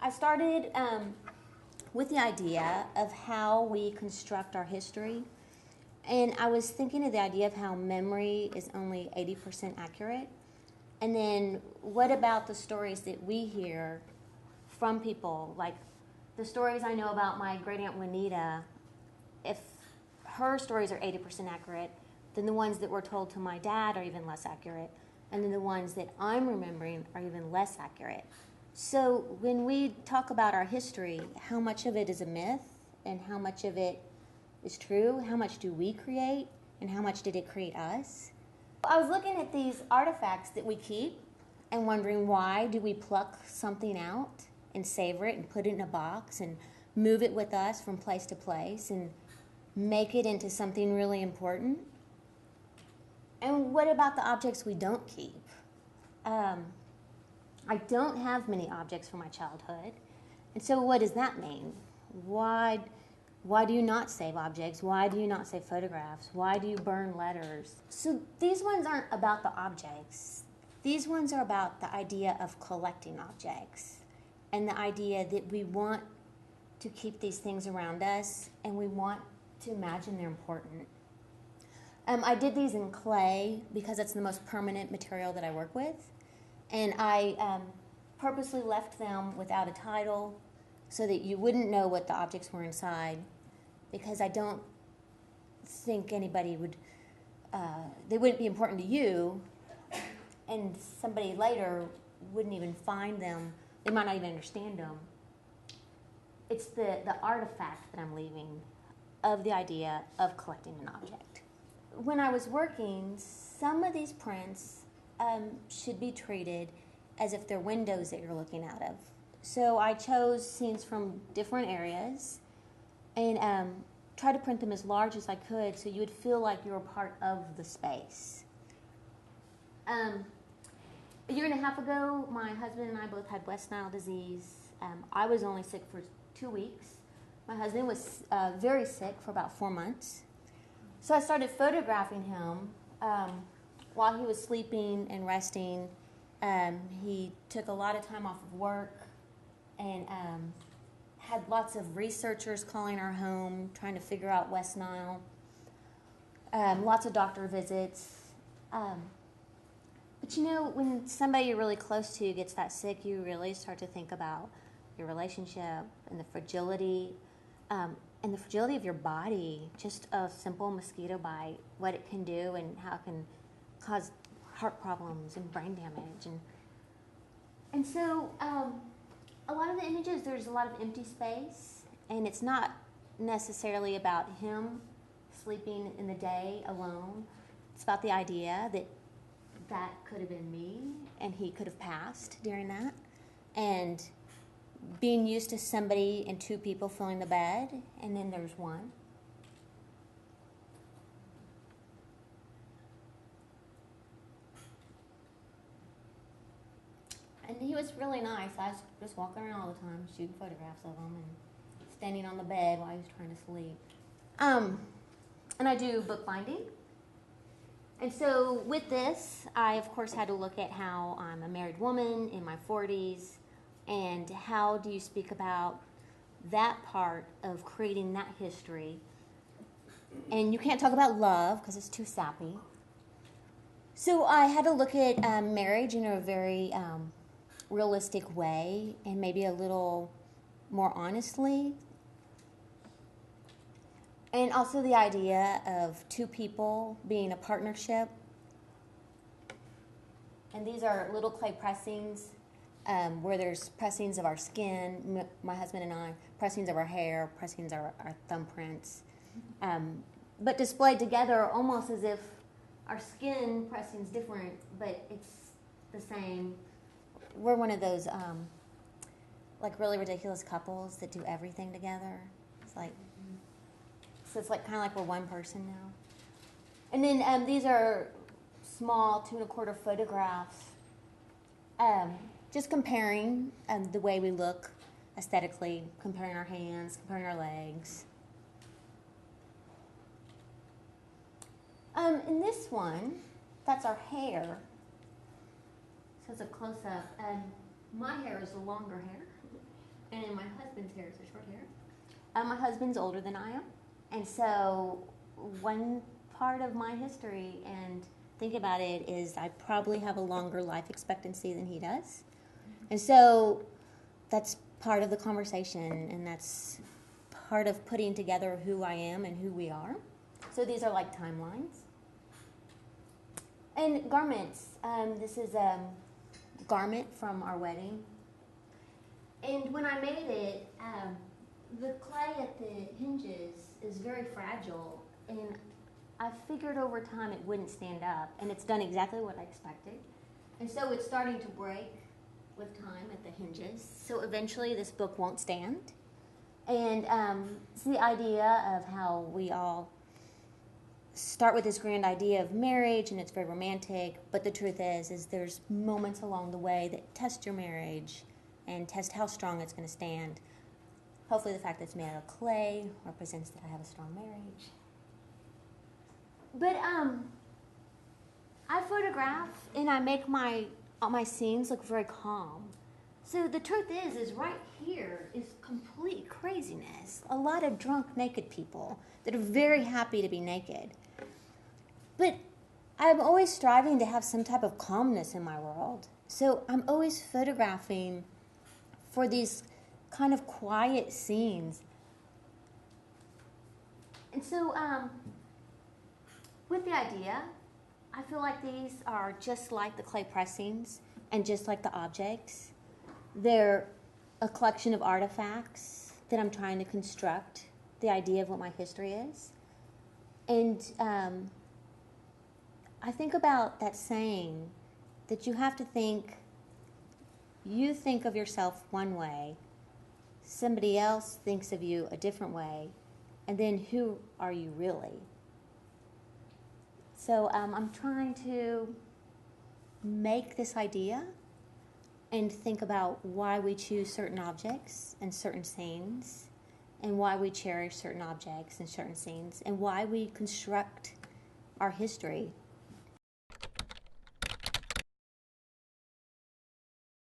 I started with the idea of how we construct our history. And I was thinking of the idea of how memory is only 80% accurate. And then what about the stories that we hear from people? Like the stories I know about my great aunt Juanita, if her stories are 80% accurate, then the ones that were told to my dad are even less accurate. And then the ones that I'm remembering are even less accurate. So when we talk about our history, how much of it is a myth and how much of it is true? How much do we create and how much did it create us? I was looking at these artifacts that we keep and wondering, why do we pluck something out and savor it and put it in a box and move it with us from place to place and make it into something really important? And what about the objects we don't keep? I don't have many objects from my childhood. And so what does that mean? Why do you not save objects? Why do you not save photographs? Why do you burn letters? So these ones aren't about the objects. These ones are about the idea of collecting objects and the idea that we want to keep these things around us and we want to imagine they're important. I did these in clay because it's the most permanent material that I work with. And I purposely left them without a title so that you wouldn't know what the objects were inside, because I don't think anybody would, they wouldn't be important to you, and somebody later wouldn't even find them. They might not even understand them. It's the artifact that I'm leaving of the idea of collecting an object. When I was working, some of these prints should be treated as if they're windows that you're looking out of. So I chose scenes from different areas and tried to print them as large as I could so you would feel like you were part of the space. A year and a half ago, my husband and I both had West Nile disease. I was only sick for 2 weeks. My husband was very sick for about 4 months. So I started photographing him while he was sleeping and resting. He took a lot of time off of work and had lots of researchers calling our home, trying to figure out West Nile. Lots of doctor visits. But you know, when somebody you're really close to gets that sick, you really start to think about your relationship and the fragility of your body. Just a simple mosquito bite, what it can do and how it can cause heart problems and brain damage. And so a lot of the images, there's a lot of empty space, and it's not necessarily about him sleeping in the day alone. It's about the idea that that could have been me, and he could have passed during that. And being used to somebody and 2 people filling the bed, and then there's one. And he was really nice. I was just walking around all the time, shooting photographs of him and standing on the bed while he was trying to sleep. And I do bookbinding. And so with this, I, of course, had to look at how I'm a married woman in my 40s, and how do you speak about that part of creating that history. And you can't talk about love because it's too sappy. So I had to look at marriage in a very realistic way and maybe a little more honestly. And also the idea of 2 people being a partnership. And these are little clay pressings where there's pressings of our skin, my husband and I, pressings of our hair, pressings of our thumbprints, but displayed together almost as if our skin pressing's different, but it's the same. We're one of those like really ridiculous couples that do everything together. It's like, so it's like kind of like we're one person now. And then these are small 2 1/4 photographs, just comparing the way we look aesthetically, comparing our hands, comparing our legs. In this one, that's our hair. So it's a close-up. My hair is the longer hair. And my husband's hair is a short hair. My husband's older than I am, and so one part of my history and think about it is I probably have a longer life expectancy than he does, and so that's part of the conversation, and that's part of putting together who I am and who we are. So these are like timelines. And garments. This is a garment from our wedding. And when I made it, the clay at the hinges is very fragile, and I figured over time it wouldn't stand up, and it's done exactly what I expected. And so it's starting to break with time at the hinges. So eventually this book won't stand. And it's the idea of how we all start with this grand idea of marriage, and it's very romantic, but the truth is there's moments along the way that test your marriage and test how strong it's going to stand. Hopefully the fact that it's made out of clay represents that I have a strong marriage. But I photograph and I make all my scenes look very calm. So the truth is right here is complete craziness. A lot of drunk, naked people that are very happy to be naked. But I'm always striving to have some type of calmness in my world. So I'm always photographing for these kind of quiet scenes. And so with the idea, I feel like these are just like the clay pressings and just like the objects. They're a collection of artifacts that I'm trying to construct the idea of what my history is. And I think about that saying that you have to think, you think of yourself one way, somebody else thinks of you a different way, and then who are you really? So I'm trying to make this idea and think about why we choose certain objects and certain scenes, and why we cherish certain objects and certain scenes, and why we construct our history